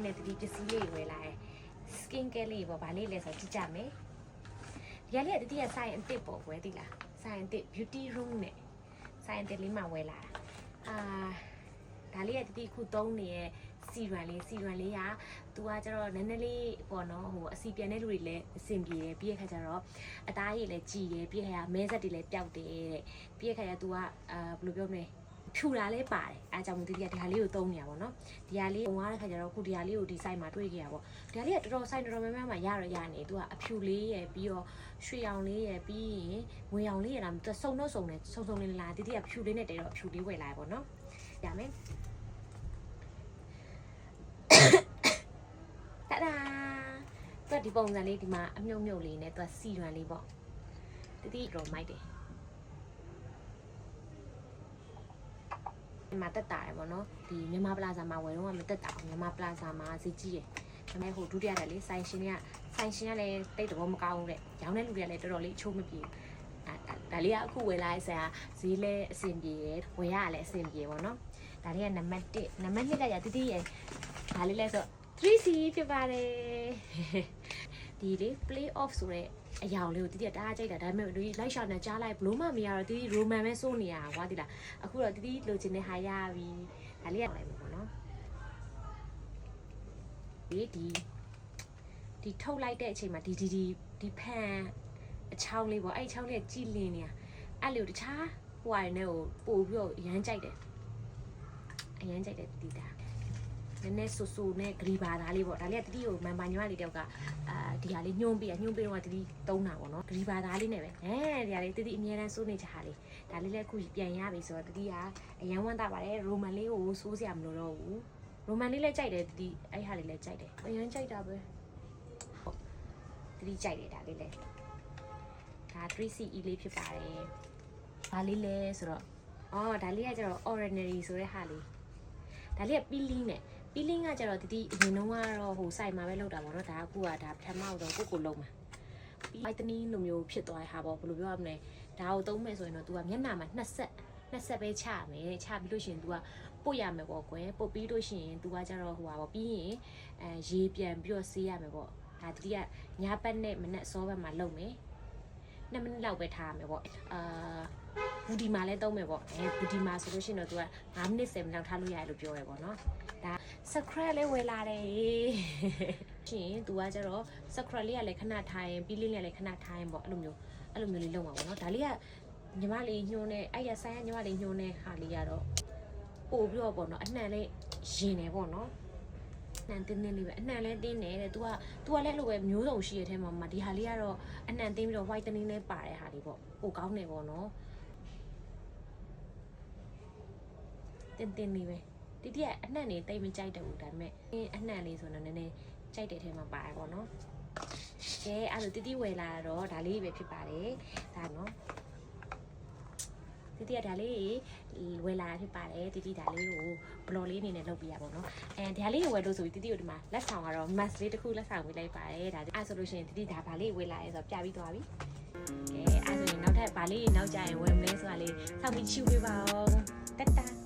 နဲ့တတိပစ္စည်းလေးဝယ်လာတယ် skin care လေးပေါ့ဗာလေးလဲဆိုကြည့်ကြမယ်ဒီကလေးကတတိယဆိုင်အစ်စ်ပေါ့ကွယ်သိလားဆိုင်အစ်စ် beauty room နဲ့ဆိုင်အစ်စ်လေးမှဝယ်လာတာဒါလေးကတတိခုသုံးနေတဲ့စီရန်လေးက तू ကကျတော့နည်းနည်းလေးပေါ့နော်ဟိုအစီပြန်တဲ့လူတွေလည်းအဆင်ပြေတယ်ပြီးရခါကျတော့အသားရည်လည်းကြည်တယ်ပြီးရခါမဲဆက်တွေလည်းပျောက်တယ်တဲ့ပြီးရခါကျ तू ကဘယ်လိုပြောမလဲဖြူတာလည်းပါတယ်အဲကြောင့်မို့ဒီကဒီဟာလေးကိုသုံးနေရပါတော့ဒီဟာလေးပုံသွားတဲ့ခါကျတော့ခုဒီဟာလေးကိုဒီ site မှာတွေ့ခဲ့ရပါဒီဟာလေးကတော်တော် site တော်တော်များများမှာရနေ तू ကအဖြူလေးရယ်ပြီးတော့ရွှေရောင်လေးရယ်ပြီးရင်ငွေရောင်လေးရယ်လား तू စုံတော့စုံတယ်စုံလေးလားဒီကဖြူလေးနဲ့တဲတော့ဖြူလေးဝယ်လာရပါတော့ရမယ်တာဒါသူဒီပုံစံလေးဒီမှာအမြုပ်လေးနဲ့သူစီရန်လေးပေါ့တတိတော့မိုက်တယ်ဒီမှာတက်တာရယ်ပေါ့နော်ဒီမြန်မာပလာဇာမှာဝယ်တော့မတက်တာမြန်မာပလာဇာမှာဈေးကြီးတယ်ဒါပေမဲ့ဟိုဒုတိယတက်လေးဆိုင်ရှင်ကလည်းတိတ်တော့မကောင်းဘူးတဲ့ရောင်းတဲ့လူတွေကလည်းတော်တော်လေးအချိုးမပြေဒါလေးကအခုဝယ်လာတဲ့ဆရာဈေးလဲအဆင်ပြေတယ်ဝယ်ရလည်းအဆင်ပြေပေါ့နော်ဒါလေးကနံပါတ်1နံပါတ်2ကရတတိရယ်ဒါလေးလဲဆို 3C ဖြစ်ပါတယ်ဒီလေ play off ဆိုတဲ့အရာလေးကိုတတိယတအားကြိုက်တာဒါပေမဲ့ဒီလိုက်ရှာနေကြားလိုက်ဘလို့မှမရတော့တတိ roman ပဲစိုးနေရတာကွာဒီလားအခုတော့တတိလိုချင်တဲ့ဟာရပြီဒါလေးရလိုက်မယ်ပေါ့နော်ဒီထုတ်လိုက်တဲ့အချိန်မှာဒီဖန်အချောင်းလေးပေါ့အဲ့အချောင်းလေးကကြည်လင်းနေတာအဲ့လေတခြားဟိုဟာတွေနဲ့ကိုပို့ပြီးတော့အရန်ကြိုက်တယ်တတိတာနည်းနည်းဆူနဲ့ဂရီဘာသားလေးပေါ့ဒါလေးကတတိကိုမန်ပိုင်ညီမလေးတယောက်ကဒီဟာလေးညှိုးပေးတော့တတိသုံးတာပေါ့နော်ဂရီဘာသားလေးနဲ့ပဲဒီဟာလေးတတိအများတန်းစိုးနေချာလေးဒါလေးလည်းအခုပြန်ရပြီဆိုတော့တတိကအရန်ဝမ်းသာပါတယ်ရိုမန်လေးကိုစိုးစရာမလိုတော့ဘူးရိုမန်လေးလည်းကြိုက်တယ်တတိအဲ့ဟာလေးလည်းကြိုက်တယ်အရန်ကြိုက်တာပဲတတိကြိုက်တယ်ဒါလေးလည်းဒါ 3CE လေးဖြစ်ပါတယ်ဒါလေးလဲဆိုတော့ဒါလေးကကျတော့ ordinary ဆိုတဲ့ဟာလေးဒါလေးက peeling ကကျတော့တတိအရင်တော့ကတော့ဟို site မှာပဲလောက်တာပေါ့နော်ဒါအခုကဒါပထမတော့ကိုလုံးမှာ whitening လိုမျိုးဖြစ်သွားတဲ့ဟာပေါ့ဘယ်လိုပြောရမလဲဒါကိုသုံးမယ်ဆိုရင်တော့ तू ကမျက်နှာမှာနှစ်ဆက်ပဲချမယ်ချပြီးလို့ရှိရင် तू ကပုတ်ရမယ်ပေါ့ကွယ်ပုတ်ပြီးလို့ရှိရင် तू ကကျတော့ဟိုပါပေါ့ပြီးရင်ရေပြန်ပြီးတော့ဆေးရမယ်ပေါ့ဒါတတိကညပတ်နဲ့မနက်စောဘက်မှာလုပ်မယ်2 မိနစ်လောက်ပဲထားရမယ်ပေါ့ဘူဒီမာလည်းသုံးမယ်ပေါ့ဘူဒီမာဆိုလို့ရှိရင်တော့ तू က5 မိနစ်10 မိနစ်လောက်ထားလို့ရတယ်လို့ပြောရပေါ့နော်ဒါ scrub လေးဝယ်လာတယ်ရှင် तू ကကျတော့ scrub လေးကလည်းခဏထားရင်ပြီးလေးလေးလည်းခဏထားရင်ပေါ့အဲ့လိုမျိုးလေးလုပ်မှာပေါ့နော်ဒါလေးကညီမလေးညှိုးနေအဲ့ရဆိုင်ကညီမလေးညှိုးနေဟာလေးကတော့ပို့ပြီးတော့ပေါ့နော်အနှံလေးရင်နေပေါ့နော်နှံတင်းလေးပဲအနှံလေးတင်းတယ်တဲ့ तू ကလည်းအဲ့လိုပဲမျိုးစုံရှိရတဲ့ထဲမှာဒီဟာလေးကတော့အနှံတင်းပြီးတော့ whitening လေးပါတဲ့ဟာလေးပေါ့ပိုကောင်းနေပေါ့နော်တင်းလေးပဲတတိယအနှံ့နေတိတ်မကြိုက်တော့ဘူးဒါပေမဲ့အနှံ့လေးဆိုတော့နည်းနည်းကြိုက်တဲ့ထဲမှာပါတယ်ပေါ့နော်ကဲအဲ့လိုတတိဝယ်လာတော့ဒါလေးပဲဖြစ်ပါတယ်ဒါနော်တတိယဒါလေးဝယ်လာဖြစ်ပါတယ်တတိဒါလေးကိုဘလော်လေးအနေနဲ့လုပ်ပြရပါတော့ဒါလေးကိုဝယ်လို့ဆိုပြီးတတိကိုဒီမှာလက်ဆောင်ကတော့ mask လေးတစ်ခုလက်ဆောင်ပေးလိုက်ပါတယ်ဒါအဲ့ဆိုလို့ရှိရင်တတိဒါဘာလေးဝယ်လာရဲဆိုတော့ပြပြီးသွားပြီကဲအဲ့ဆိုရင်နောက်ထပ်ဘာလေးနောက်ကြရင်ဝယ်မလဲဆိုတာလေးစောင့်ပြီးချူပေးပါဦးတက်တာ